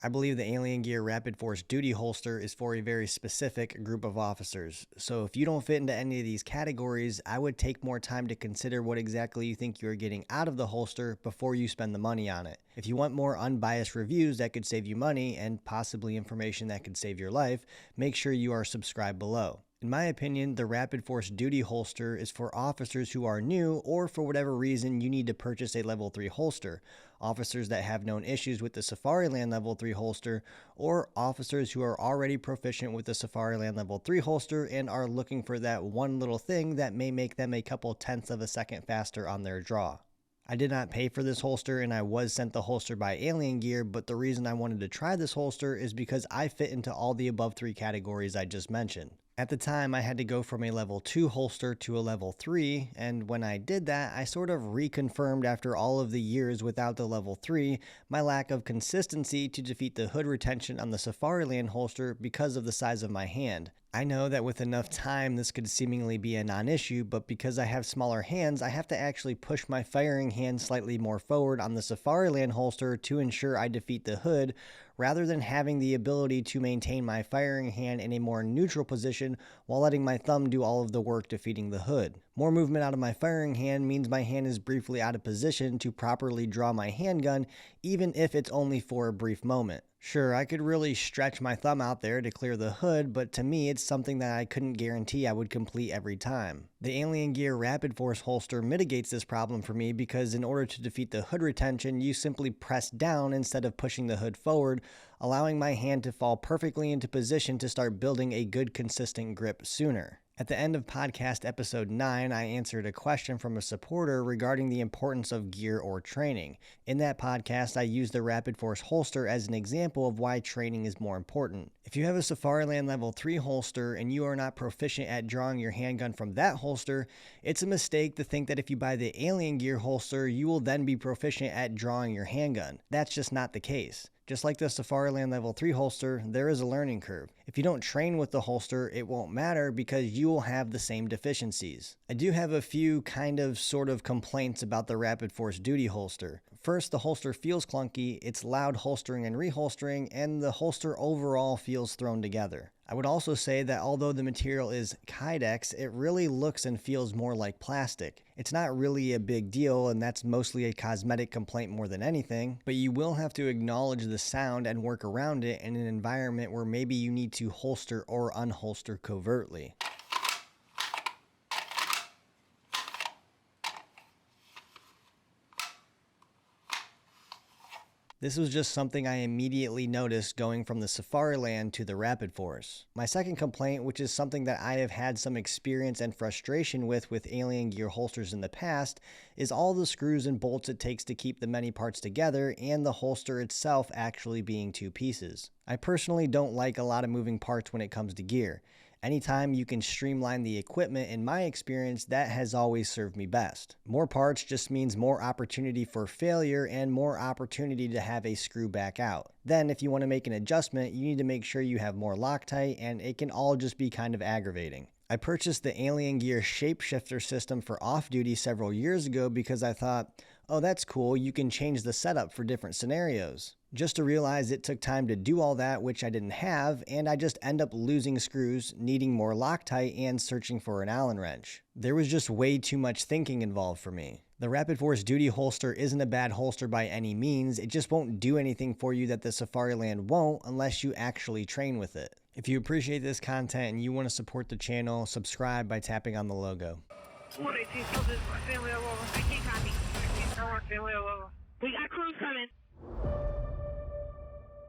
I believe the Alien Gear Rapid Force Duty Holster is for a very specific group of officers. So if you don't fit into any of these categories, I would take more time to consider what exactly you think you are getting out of the holster before you spend the money on it. If you want more unbiased reviews that could save you money and possibly information that could save your life, make sure you are subscribed below. In my opinion, the Rapid Force Duty holster is for officers who are new or for whatever reason you need to purchase a level 3 holster, officers that have known issues with the Safariland level 3 holster, or officers who are already proficient with the Safariland level 3 holster and are looking for that one little thing that may make them a couple tenths of a second faster on their draw. I did not pay for this holster and I was sent the holster by Alien Gear, but the reason I wanted to try this holster is because I fit into all the above 3 categories I just mentioned. At the time, I had to go from a level 2 holster to a level 3, and when I did that, I sort of reconfirmed after all of the years without the level 3, my lack of consistency to defeat the hood retention on the Safariland holster because of the size of my hand. I know that with enough time this could seemingly be a non-issue, but because I have smaller hands, I have to actually push my firing hand slightly more forward on the Safariland holster to ensure I defeat the hood, rather than having the ability to maintain my firing hand in a more neutral position while letting my thumb do all of the work defeating the hood. More movement out of my firing hand means my hand is briefly out of position to properly draw my handgun, even if it's only for a brief moment. Sure, I could really stretch my thumb out there to clear the hood, but to me it's something that I couldn't guarantee I would complete every time. The Alien Gear Rapid Force holster mitigates this problem for me because in order to defeat the hood retention, you simply press down instead of pushing the hood forward, allowing my hand to fall perfectly into position to start building a good consistent grip sooner. At the end of podcast episode 9, I answered a question from a supporter regarding the importance of gear or training. In that podcast, I used the Rapid Force holster as an example of why training is more important. If you have a Safariland level 3 holster and you are not proficient at drawing your handgun from that holster, it's a mistake to think that if you buy the Alien Gear holster, you will then be proficient at drawing your handgun. That's just not the case. Just like the Safariland level 3 holster, there is a learning curve. If you don't train with the holster, it won't matter because you will have the same deficiencies. I do have a few sort of complaints about the Rapid Force Duty holster. First, the holster feels clunky, it's loud holstering and reholstering, and the holster overall feels thrown together. I would also say that although the material is Kydex, it really looks and feels more like plastic. It's not really a big deal, and that's mostly a cosmetic complaint more than anything, but you will have to acknowledge the sound and work around it in an environment where maybe you need to holster or unholster covertly. This was just something I immediately noticed going from the Safariland to the Rapid Force. My second complaint, which is something that I have had some experience and frustration with Alien Gear holsters in the past, is all the screws and bolts it takes to keep the many parts together and the holster itself actually being 2 pieces. I personally don't like a lot of moving parts when it comes to gear. Anytime you can streamline the equipment, in my experience, that has always served me best. More parts just means more opportunity for failure and more opportunity to have a screw back out. Then, if you want to make an adjustment, you need to make sure you have more Loctite, and it can all just be kind of aggravating. I purchased the Alien Gear shapeshifter system for off-duty several years ago because I thought, oh, that's cool, you can change the setup for different scenarios. Just to realize it took time to do all that, which I didn't have, and I just end up losing screws, needing more Loctite, and searching for an Allen wrench. There was just way too much thinking involved for me. The Rapid Force Duty holster isn't a bad holster by any means, it just won't do anything for you that the Safariland won't unless you actually train with it. If you appreciate this content and you want to support the channel, subscribe by tapping on the logo. 118, tell this my family hello. I can't copy. I want family hello. We got crews coming.